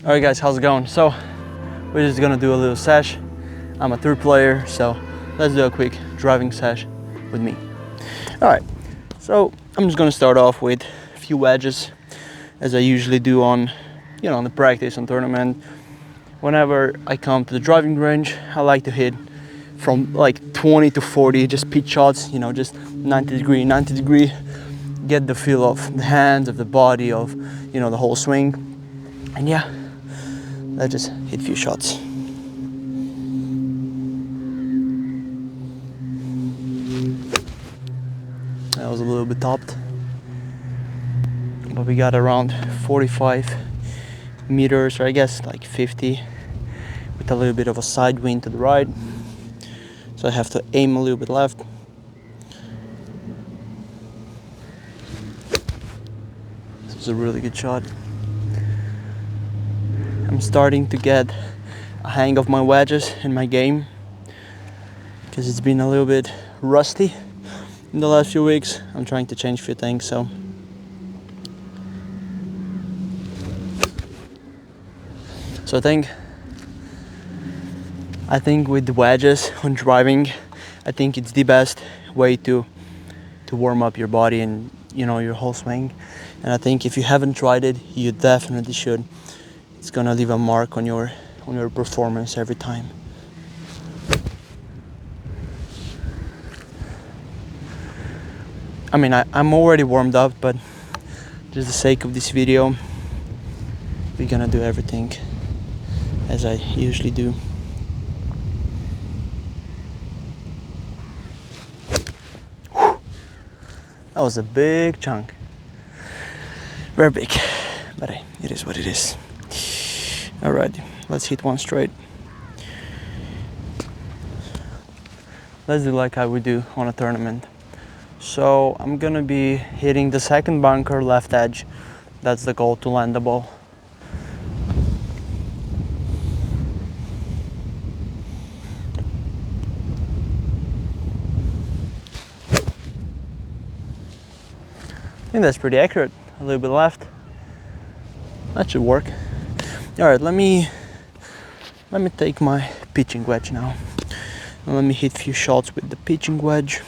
Alright guys, how's it going? So we're just gonna do a little sesh. I'm a third player, so let's do a quick driving sesh with me. Alright, so I'm just gonna start off with a few wedges, as I usually do on, on the practice and tournament. Whenever I come to the driving range, I like to hit from like 20 to 40, just pitch shots, just 90 degree, get the feel of the hands, of the body, of, the whole swing. And yeah, let's just hit a few shots. That was a little bit topped, but we got around 45 meters, or I guess like 50, with a little bit of a side wind to the right. So I have to aim a little bit left. This is a really good shot. I'm starting to get a hang of my wedges in my game, because it's been a little bit rusty in the last few weeks. I'm trying to change a few things, so I think with the wedges when driving, I think it's the best way to warm up your body and your whole swing. And I think if you haven't tried it, you definitely should. It's gonna leave a mark on your performance every time. I mean, I'm already warmed up, but just the sake of this video, we're gonna do everything as I usually do. That was a big chunk. Very big, but hey, it is what it is. Alright, let's hit one straight. Let's do like I would do on a tournament. So I'm gonna be hitting the second bunker left edge. That's the goal, to land the ball. I think that's pretty accurate. A little bit left. That should work. Alright, let me take my pitching wedge now. And let me hit a few shots with the pitching wedge.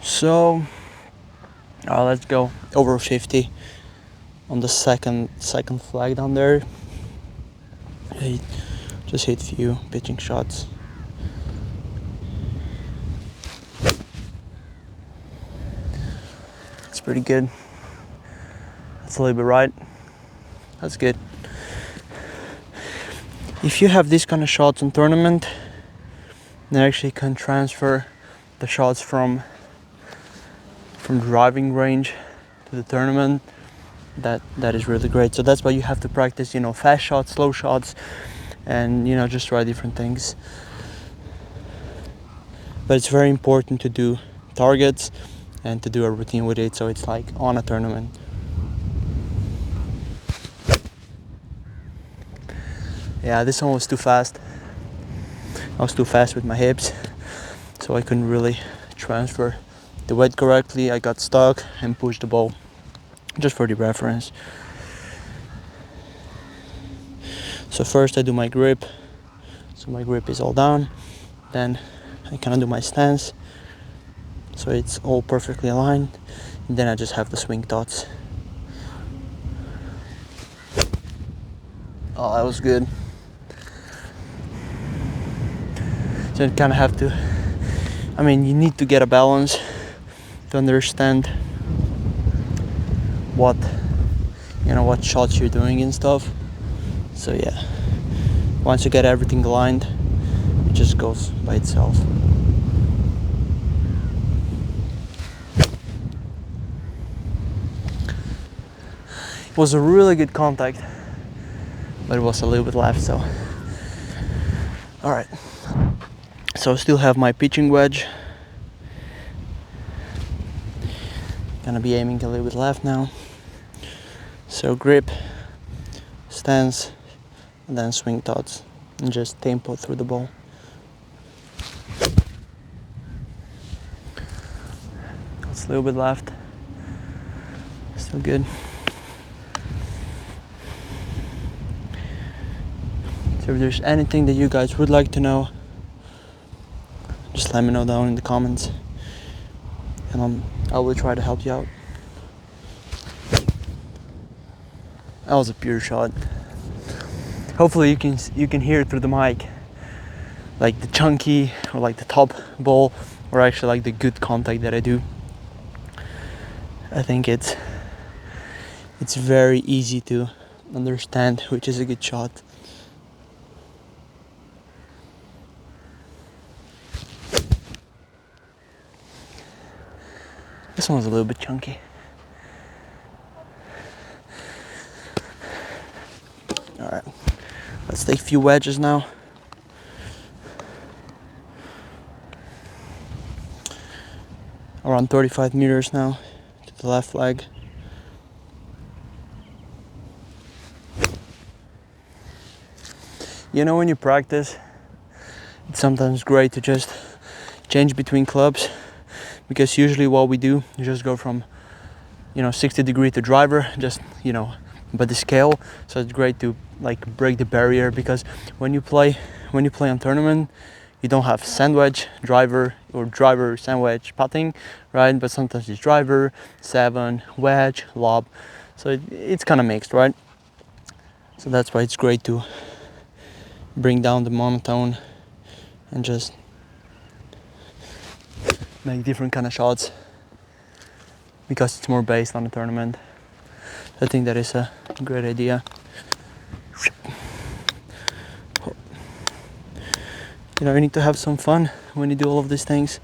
So let's go over 50 on the second flag down there. Just hit a few pitching shots. It's pretty good. That's a little bit right. That's good. If you have these kind of shots in tournament, then actually can transfer the shots from driving range to the tournament. That is really great. So that's why you have to practice, fast shots, slow shots, and just try different things. But it's very important to do targets and to do a routine with it, so it's like on a tournament. Yeah, this one was too fast. I was too fast with my hips, so I couldn't really transfer the weight correctly. I got stuck and pushed the ball, just for the reference. So first I do my grip, so my grip is all down. Then I kind of do my stance, so it's all perfectly aligned. And then I just have the swing thoughts. Oh, that was good. So you kind of have to, you need to get a balance to understand what shots you're doing and stuff. So yeah, once you get everything aligned, it just goes by itself. It was a really good contact, but it was a little bit left, so alright. So I still have my pitching wedge. Gonna be aiming a little bit left now. So grip, stance, and then swing thoughts, and just tempo through the ball. It's a little bit left. Still good. So if there's anything that you guys would like to know, just let me know down in the comments, and I will try to help you out. That was a pure shot. Hopefully you can hear it through the mic, like the chunky or like the top ball, or actually like the good contact that I do. I think it's very easy to understand which is a good shot. This one was a little bit chunky. All right, let's take a few wedges now. Around 35 meters now to the left leg. You know, when you practice, it's sometimes great to just change between clubs, because usually what we do is just go from 60-degree to driver, just by the scale. So it's great to like break the barrier, because when you play on tournament, you don't have sandwich driver or driver sandwich putting, right? But sometimes it's driver, 7, wedge, lob, so it's kind of mixed, right? So that's why it's great to bring down the monotone and just make different kind of shots, because it's more based on the tournament. I think that is a great idea. You need to have some fun when you do all of these things.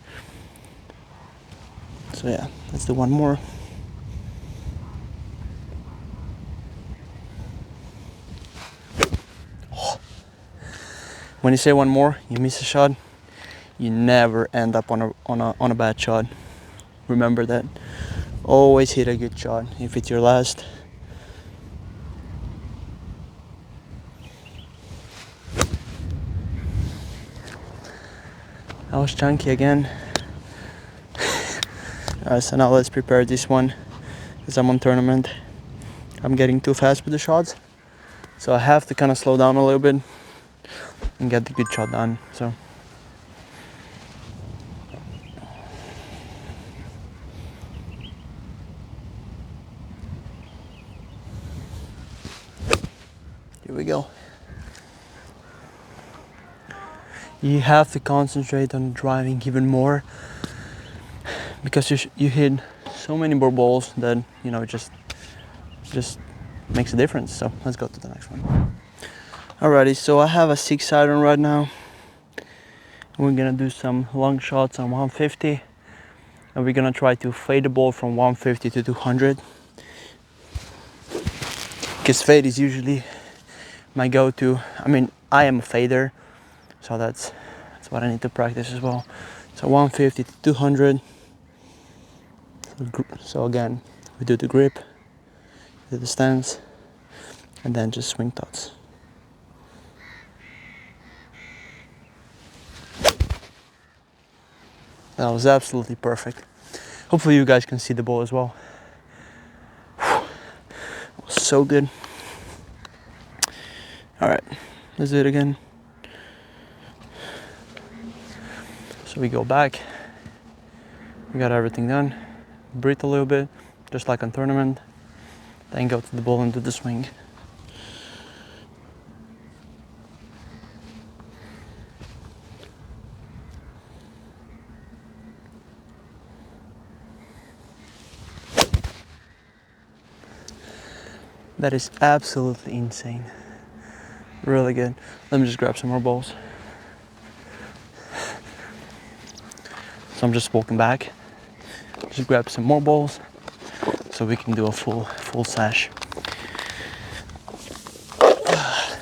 So yeah, let's do one more. When you say one more, you miss a shot, you never end up on a bad shot. Remember that. Always hit a good shot if it's your last. That was chunky again. Alright, so now let's prepare this one, because I'm on tournament. I'm getting too fast with the shots, so I have to kind of slow down a little bit and get the good shot done. So here we go. You have to concentrate on driving even more, because you hit so many more balls that just makes a difference. So let's go to the next one. Alrighty, so I have a 6 iron right now. We're gonna do some long shots on 150, and we're gonna try to fade the ball from 150 to 200, because fade is usually my go-to. I mean, I am a fader, so that's what I need to practice as well. So 150 to 200. So again, we do the grip, do the stance, and then just swing thoughts. That was absolutely perfect. Hopefully you guys can see the ball as well. That was so good. All right, let's do it again. So we go back. We got everything done. Breathe a little bit, just like on tournament. Then go to the ball and do the swing. That is absolutely insane. Really good. Let me just grab some more balls. So I'm just walking back. Just grab some more balls so we can do a full sash.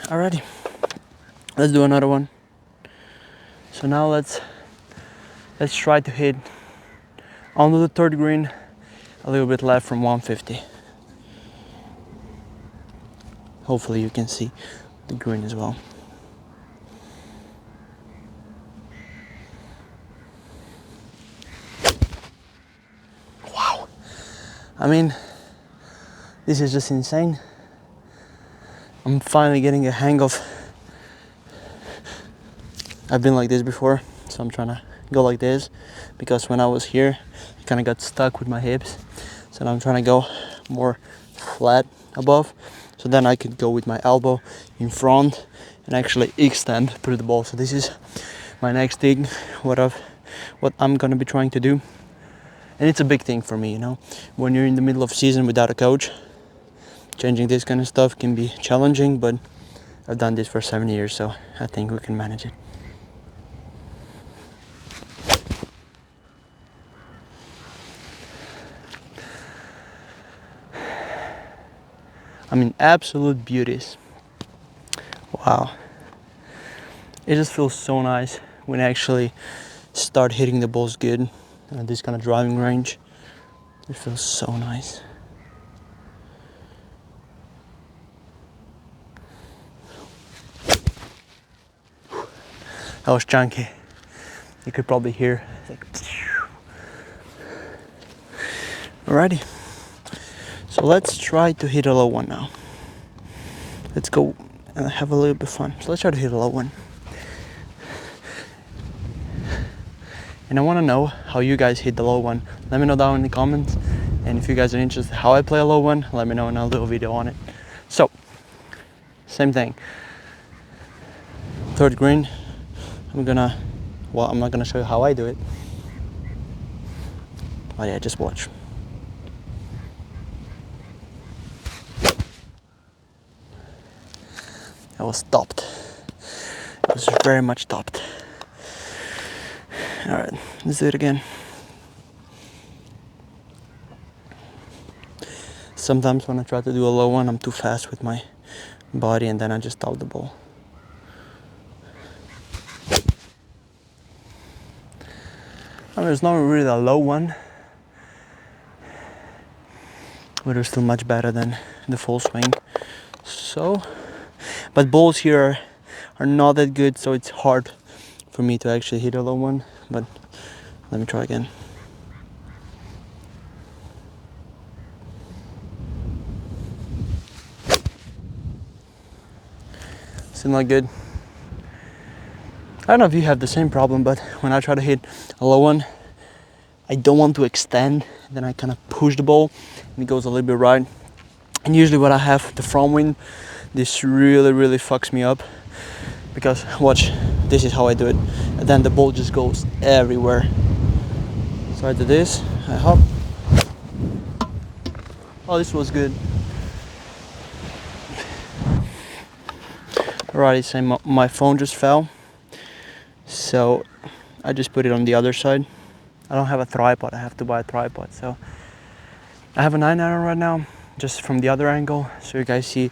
Alrighty, let's do another one. So now let's try to hit onto the third green, a little bit left from 150. Hopefully you can see the green as well. Wow, I mean, this is just insane. I'm finally getting a hang of I've been like this before, so I'm trying to go like this, because when I was here I kind of got stuck with my hips, so now I'm trying to go more flat above, so then I could go with my elbow in front and actually extend through the ball. So this is my next thing, what I'm gonna be trying to do. And it's a big thing for me, you know, when you're in the middle of season without a coach, changing this kind of stuff can be challenging, but I've done this for 7 years, so I think we can manage it. I mean, absolute beauties. Wow. It just feels so nice when I actually start hitting the balls good at this kind of driving range. It feels so nice. That was chunky. You could probably hear like. Alrighty. So let's try to hit a low one now. Let's go and have a little bit of fun. So let's try to hit a low one. And I want to know how you guys hit the low one. Let me know down in the comments. And if you guys are interested how I play a low one, let me know and I'll do a video on it. So, same thing. Third green. I'm not gonna show you how I do it. But yeah, just watch. I was stopped. It was very much stopped. Alright, let's do it again. Sometimes when I try to do a low one, I'm too fast with my body and then I just stop the ball. I mean, it's not really a low one, but it's still much better than the full swing. So, but balls here are not that good, so it's hard for me to actually hit a low one. But let me try again. Still not good. I don't know if you have the same problem, but when I try to hit a low one, I don't want to extend. Then I kind of push the ball and it goes a little bit right. And usually when I have the front wind, this really fucks me up, because watch, this is how I do it, and then the ball just goes everywhere. So I do this, I hop. Oh, this was good. Alrighty, so my phone just fell, so I just put it on the other side. I don't have a tripod, I have to buy a tripod. So I have a 9-iron right now, just from the other angle, so you guys see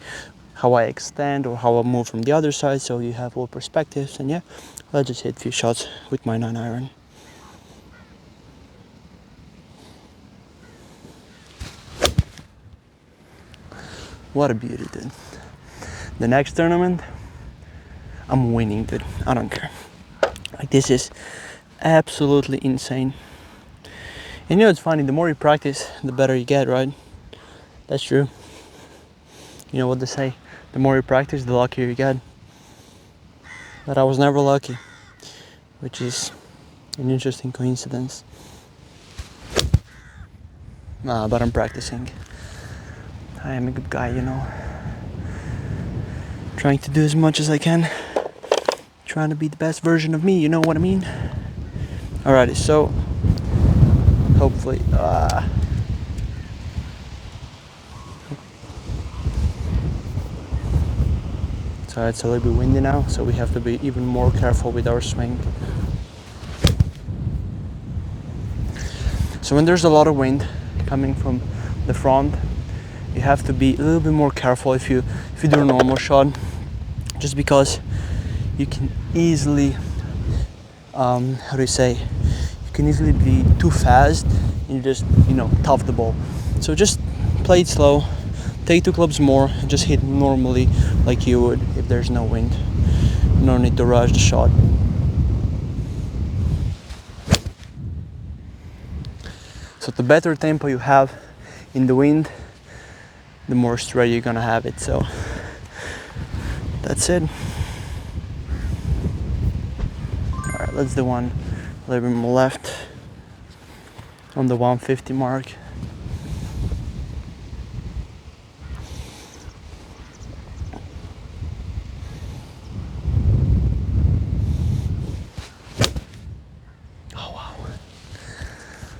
how I extend or how I move from the other side, so you have all perspectives. And yeah, I'll just hit a few shots with my 9-iron. What a beauty, dude. The next tournament, I'm winning, dude. I don't care. Like, this is absolutely insane. And you know, it's funny, the more you practice, the better you get, right? That's true. You know what they say, the more you practice, the luckier you get. But I was never lucky, which is an interesting coincidence. But I'm practicing. I am a good guy, you know. Trying to do as much as I can. Trying to be the best version of me, you know what I mean? Alrighty, so hopefully so it's a little bit windy now, so we have to be even more careful with our swing. So when there's a lot of wind coming from the front, you have to be a little bit more careful if you do a normal shot, just because you can easily you can easily be too fast and you just, you know, tough the ball. So just play it slow, take 2 clubs more, and just hit normally like you would if there's no wind. No need to rush the shot. So the better tempo you have in the wind, the more straight you're gonna have it. So that's it. let's do one a little bit more left on the 150 mark. Oh wow,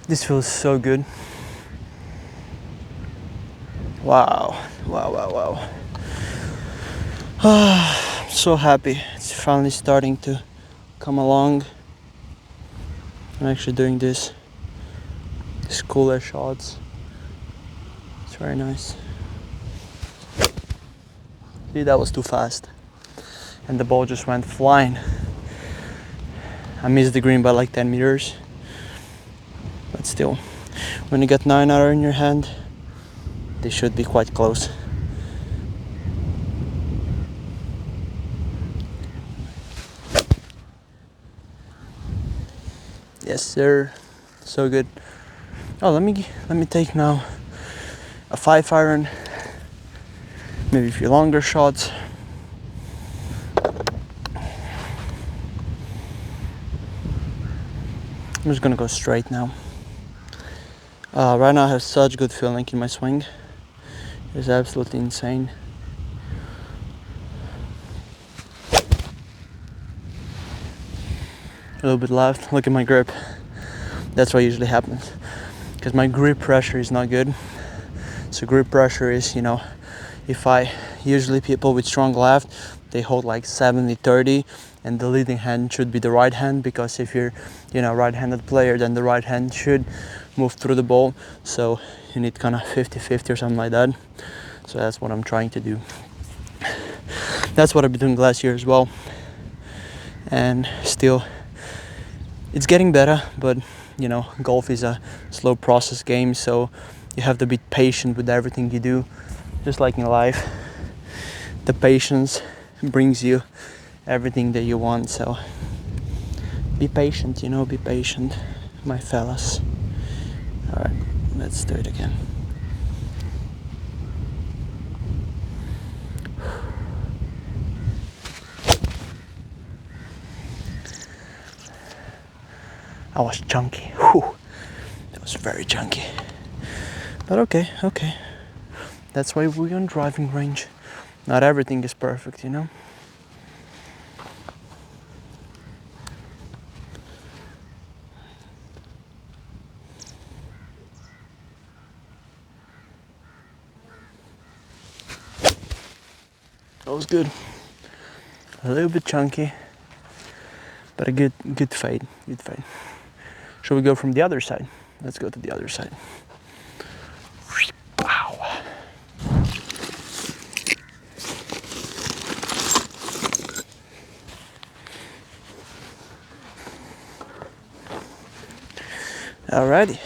this feels so good. Wow, wow, wow, wow. I'm so happy it's finally starting to come along. I'm actually doing these cooler shots. It's very nice. See, that was too fast. And the ball just went flying. I missed the green by like 10 meters. But still, when you get 9-iron in your hand, they should be quite close. Yes, sir. So good. Oh, let me take now a 5-iron. Maybe a few longer shots. I'm just gonna go straight now. Right now I have such good feeling in my swing. It's absolutely insane. A little bit left. Look at my grip. That's what usually happens. Because my grip pressure is not good. So grip pressure is, usually people with strong left, they hold like 70-30, and the leading hand should be the right hand, because if you're, right-handed player, then the right hand should move through the ball. So you need kind of 50-50 or something like that. So that's what I'm trying to do. That's what I've been doing last year as well. And still, it's getting better, but golf is a slow process game, so you have to be patient with everything you do. Just like in life, the patience brings you everything that you want. So be patient, be patient, my fellas. All right, let's do it again. I was chunky. Whew. That was very chunky. But okay. That's why we're on driving range. Not everything is perfect, That was good. A little bit chunky, but a good fade. Good fade. Shall we go from the other side? Let's go to the other side. Wow. Alrighty,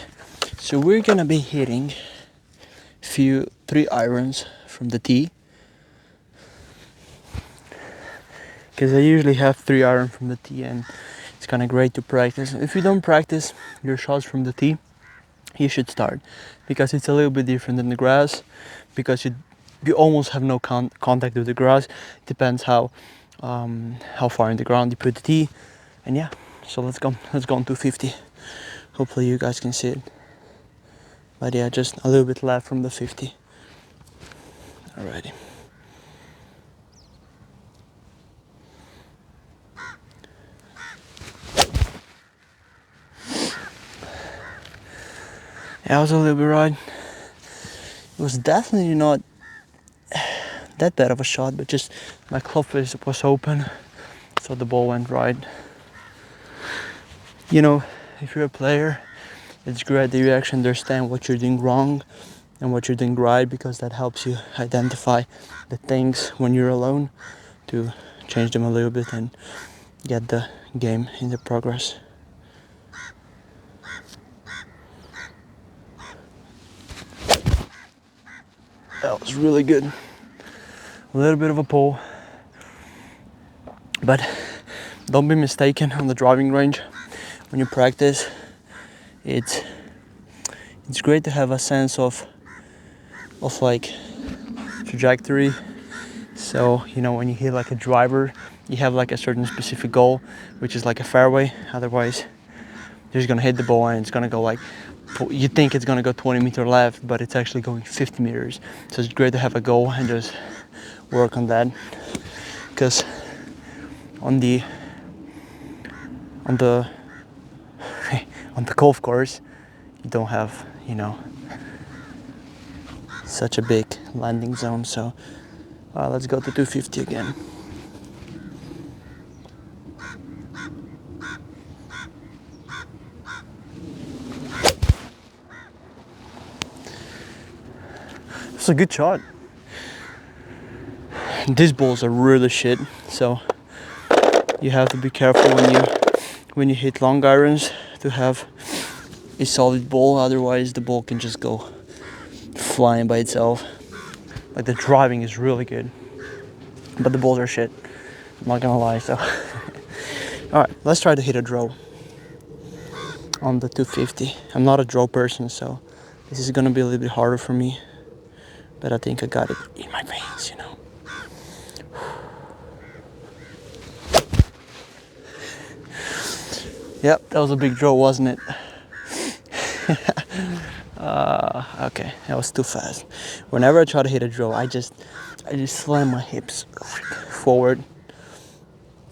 so we're gonna be hitting 3 irons from the tee, because I usually have 3 iron from the tee, and it's kind of great to practice. If you don't practice your shots from the tee, you should start, because it's a little bit different than the grass, because you almost have no contact with the grass. It depends how far in the ground you put the tee, and yeah. So let's go on 250. Hopefully you guys can see it. But yeah, just a little bit left from the 50. Alrighty. Yeah, I was a little bit right. It was definitely not that bad of a shot, but just my club face was open, so the ball went right. If you're a player, it's great that you actually understand what you're doing wrong and what you're doing right, because that helps you identify the things when you're alone to change them a little bit and get the game into progress. That was really good. A little bit of a pull, but don't be mistaken on the driving range. When you practice, it's great to have a sense of like trajectory So, you know, when you hit like a driver, you have like a certain specific goal, which is like a fairway. Otherwise, you're just gonna hit the ball and it's gonna go like, you think it's gonna go 20 meters left, but it's actually going 50 meters. So it's great to have a goal and just work on that. Because on the on the golf course, you don't have, you know, such a big landing zone. So let's go to 250 again. It's a good shot. These balls are really shit, so you have to be careful when you hit long irons to have a solid ball. Otherwise, the ball can just go flying by itself. Like, the driving is really good, but the balls are shit. I'm not gonna lie. So, all right, let's try to hit a draw on the 250. I'm not a draw person, so this is gonna be a little bit harder for me. But I think I got it in my veins, you know. Yep, that was a big draw, wasn't it? Okay, that was too fast. Whenever I try to hit a draw, I just slam my hips forward,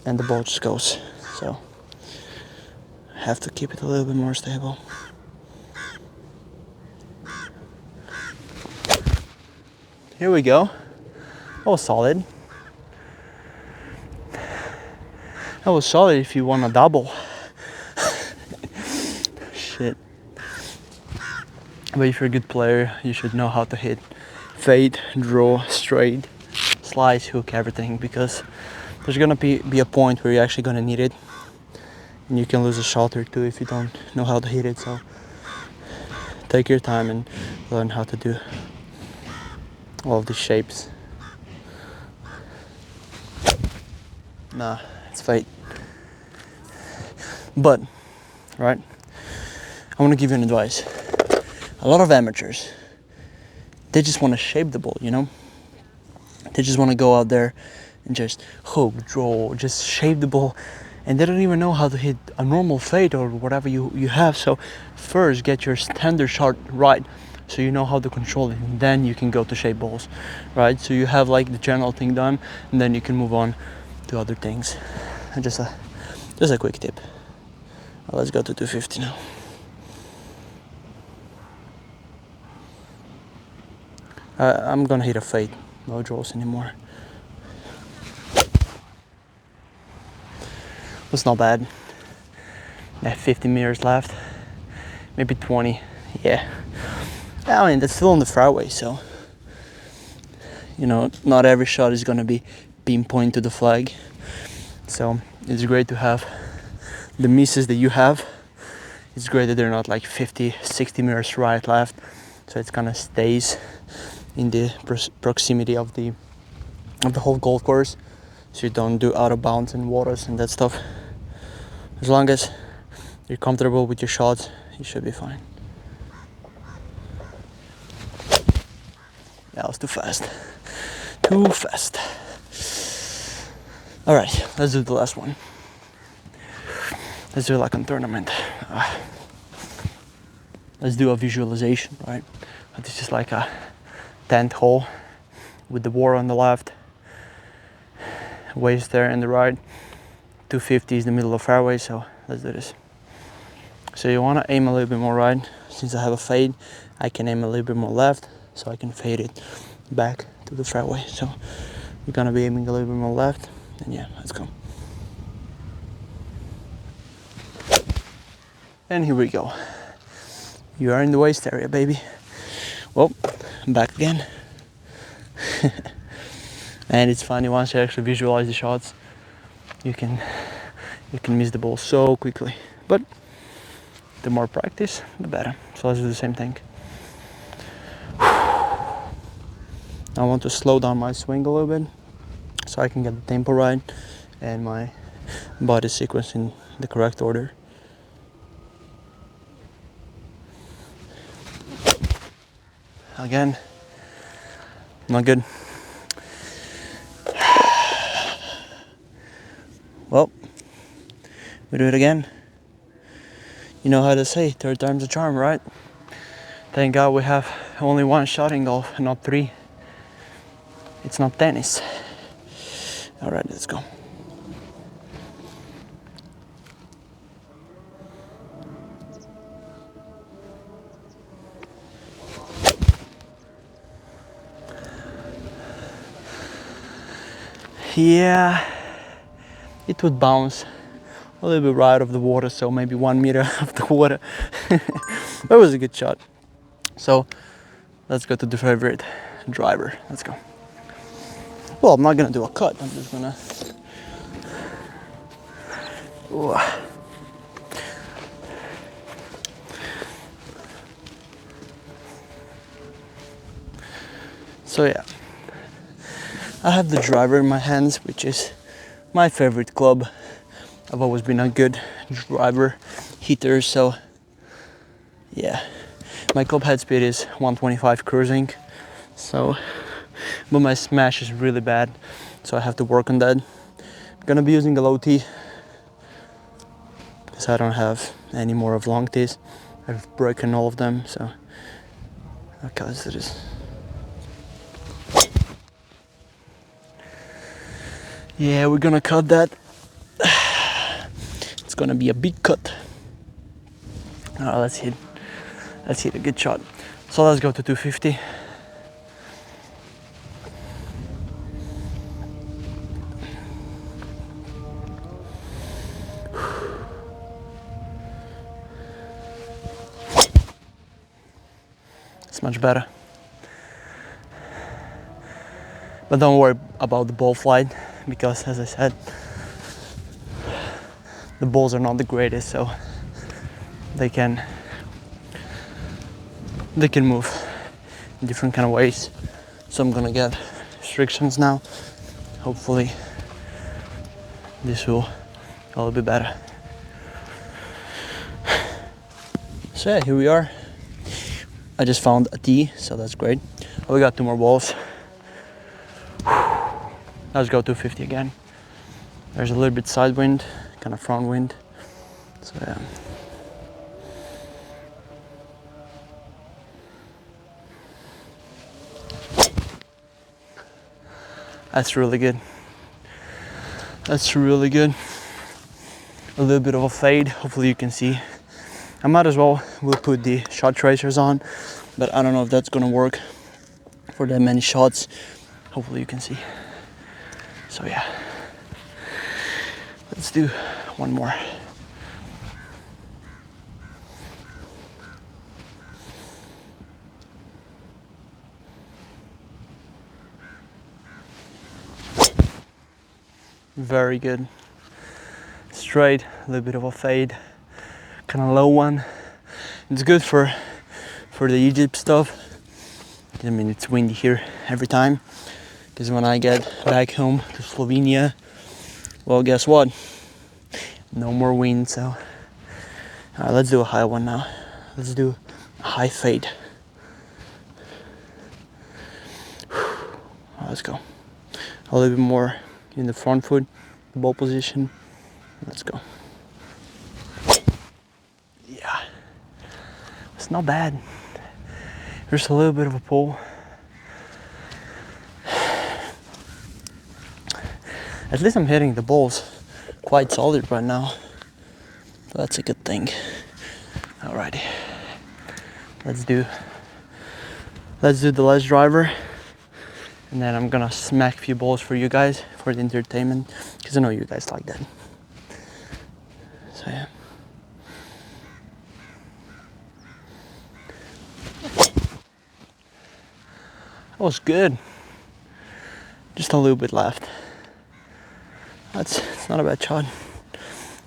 and the ball just goes. So I have to keep it a little bit more stable. Here we go. That was solid. That was solid if you want a double. Shit. But if you're a good player, you should know how to hit fade, draw, straight, slice, hook, everything, because there's gonna be a point where you're actually gonna need it, and you can lose a shot or two if you don't know how to hit it. So take your time and learn how to do all of these shapes. Nah, it's fade. But, right, I want to give you an advice. A lot of amateurs, they just want to shape the ball, you know? They just want to go out there and just hook, draw, just shape the ball, and they don't even know how to hit a normal fade or whatever you have. So first get your standard shot right, so you know how to control it, and then you can go to shape balls, right? So you have like the general thing done, and then you can move on to other things. And just a quick tip. Let's go to 250 now. I'm gonna hit a fade, no draws anymore. That's not bad. Yeah, 50 meters left, maybe 20. Yeah, I mean, that's still on the fairway, so you know, not every shot is gonna be pinpoint to the flag. So it's great to have the misses that you have. It's great that they're not like 50, 60 meters right, left, so it kind of stays in the proximity of the whole golf course, so you don't do out of bounds and waters and that stuff. As long as you're comfortable with your shots, you should be fine. That was too fast. Too fast. All right, let's do the last one. Let's do it like a tournament. Let's do a visualization, right? This is like a 10th hole with the war on the left, waves there in the right. 250 is the middle of fairway, so let's do this. So you want to aim a little bit more right. Since I have a fade, I can aim a little bit more left, so I can fade it back to the fairway. So we're gonna be aiming a little bit more left, and yeah, let's go. And here we go. You are in the waist area, baby. Well, I'm back again. And it's funny, once you actually visualize the shots, you can miss the ball so quickly. But the more practice, the better. So let's do the same thing. I want to slow down my swing a little bit, so I can get the tempo right and my body sequence in the correct order. Again, not good. Well, we do it again. You know how to say, third time's a charm, right? Thank God we have only one shot in golf, not three. It's not tennis. All right, let's go. Yeah, it would bounce a little bit right off the water, so maybe 1 meter off the water. That was a good shot. So let's go to the favorite driver. Let's go. Well, I'm not gonna do a cut. I'm just gonna. Ooh. So yeah, I have the driver in my hands, which is my favorite club. I've always been a good driver hitter, so yeah. My club head speed is 125 cruising, so but my smash is really bad, so I have to work on that. I'm gonna be using a low tee because I don't have any more of long tees. I've broken all of them, so okay, let's do this. Yeah, we're gonna cut that. It's gonna be a big cut. Let's hit a good shot. So let's go to 250. It's much better. But don't worry about the ball flight, because as I said, the balls are not the greatest, so they can move in different kind of ways. So I'm gonna get restrictions now. Hopefully this will a little bit better. So yeah, here we are. I just found a tee, so that's great. Oh, we got 2 more balls. Let's go 250 again. There's a little bit side wind, kind of front wind. So yeah. That's really good. That's really good. A little bit of a fade, hopefully you can see. I might as well will put the shot tracers on, but I don't know if that's gonna work for that many shots. Hopefully you can see. So yeah, let's do one more. Very good. Straight, a little bit of a fade, kind of low one. It's good for the Egypt stuff. I mean, it's windy here every time, because when I get back home to Slovenia, well, guess what? No more wind, so. All right, let's do a high one now. Let's do a high fade. Let's go. A little bit more in the front foot, the ball position. Let's go. Yeah, it's not bad. There's a little bit of a pull. At least I'm hitting the balls quite solid right now. That's a good thing. Alrighty, let's do the last driver, and then I'm gonna smack a few balls for you guys for the entertainment, because I know you guys like that. So yeah. That was good. Just a little bit left. It's not a bad shot.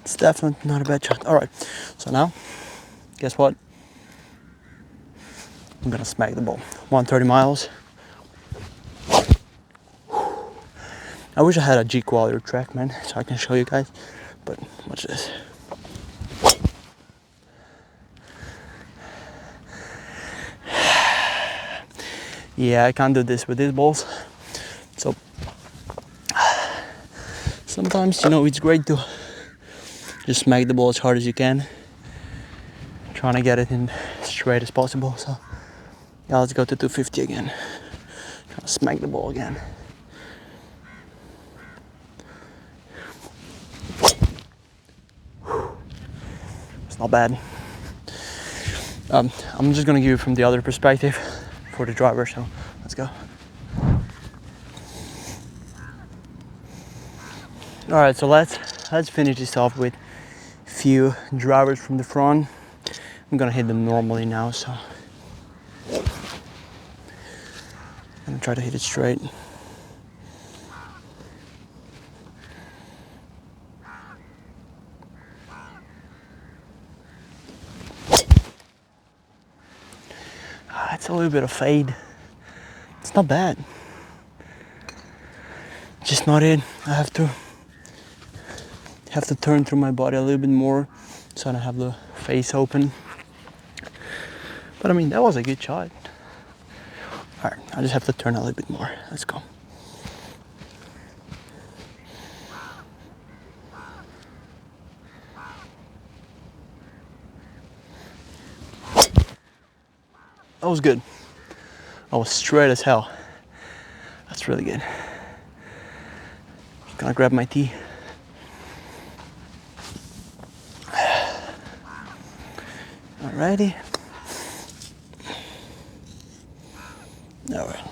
It's definitely not a bad shot. All right. So now, guess what? I'm gonna smack the ball. 130 miles. I wish I had a G quality track, man, so I can show you guys. But watch this. Yeah, I can't do this with these balls. Sometimes, you know, it's great to just smack the ball as hard as you can, trying to get it in straight as possible. So yeah, let's go to 250 again. Trying to smack the ball again. It's not bad. I'm just gonna give you from the other perspective for the driver, so let's go. All right, so let's finish this off with a few drivers from the front. I'm gonna hit them normally now, so I'm gonna try to hit it straight. It's a little bit of fade. It's not bad. Just not it. I have to turn through my body a little bit more so I don't have the face open. But I mean, that was a good shot. All right, I just have to turn a little bit more. Let's go. That was good. I was straight as hell. That's really good. Just gonna grab my tee. Alrighty. Alright,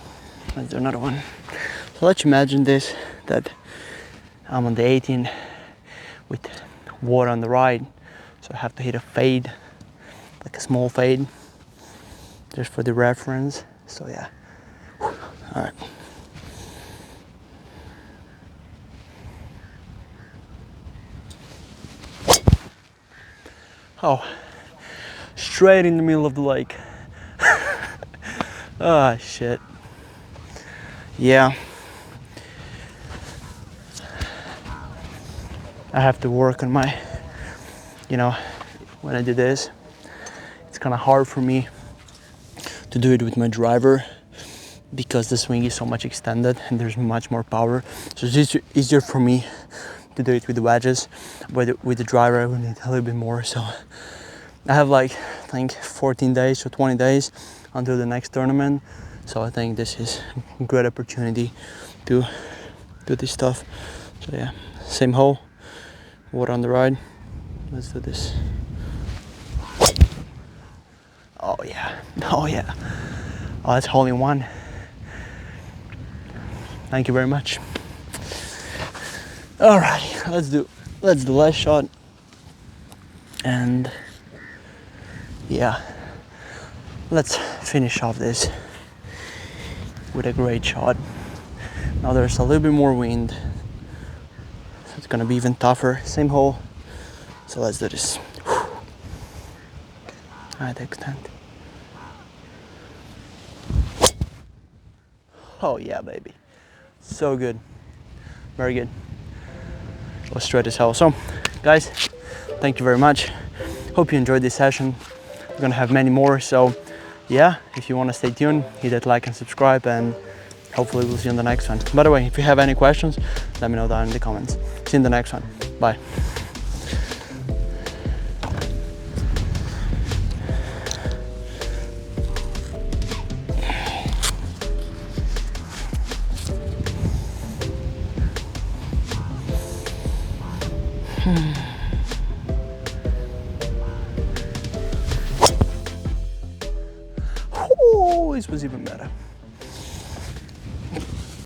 let's do another one. So let's imagine this, that I'm on the 18 with water on the right. So I have to hit a fade, like a small fade, just for the reference. So yeah. Alright. Oh, straight in the middle of the lake. Ah, shit. Yeah. I have to work on my, you know, when I do this, it's kind of hard for me to do it with my driver because the swing is so much extended and there's much more power. So it's easier for me to do it with the wedges, but with the driver I will need a little bit more. So I have like, I think 14 days or 20 days until the next tournament. So I think this is a great opportunity to do this stuff. So yeah, same hole, water on the right. Let's do this. Oh yeah, oh yeah. Oh, that's hole in one. Thank you very much. Alrighty, let's do the last shot. And yeah, let's finish off this with a great shot. Now there's a little bit more wind, so it's gonna be even tougher. Same hole, so let's do this. Alright, extend. Oh yeah, baby, so good, very good. It was straight as hell. So guys, thank you very much. Hope you enjoyed this session. We're gonna have many more, so yeah, if you want to stay tuned, hit that like and subscribe, and hopefully we'll see you on the next one. By the way, if you have any questions, let me know down in the comments. See you in the next one. Bye. Oh, this was even better.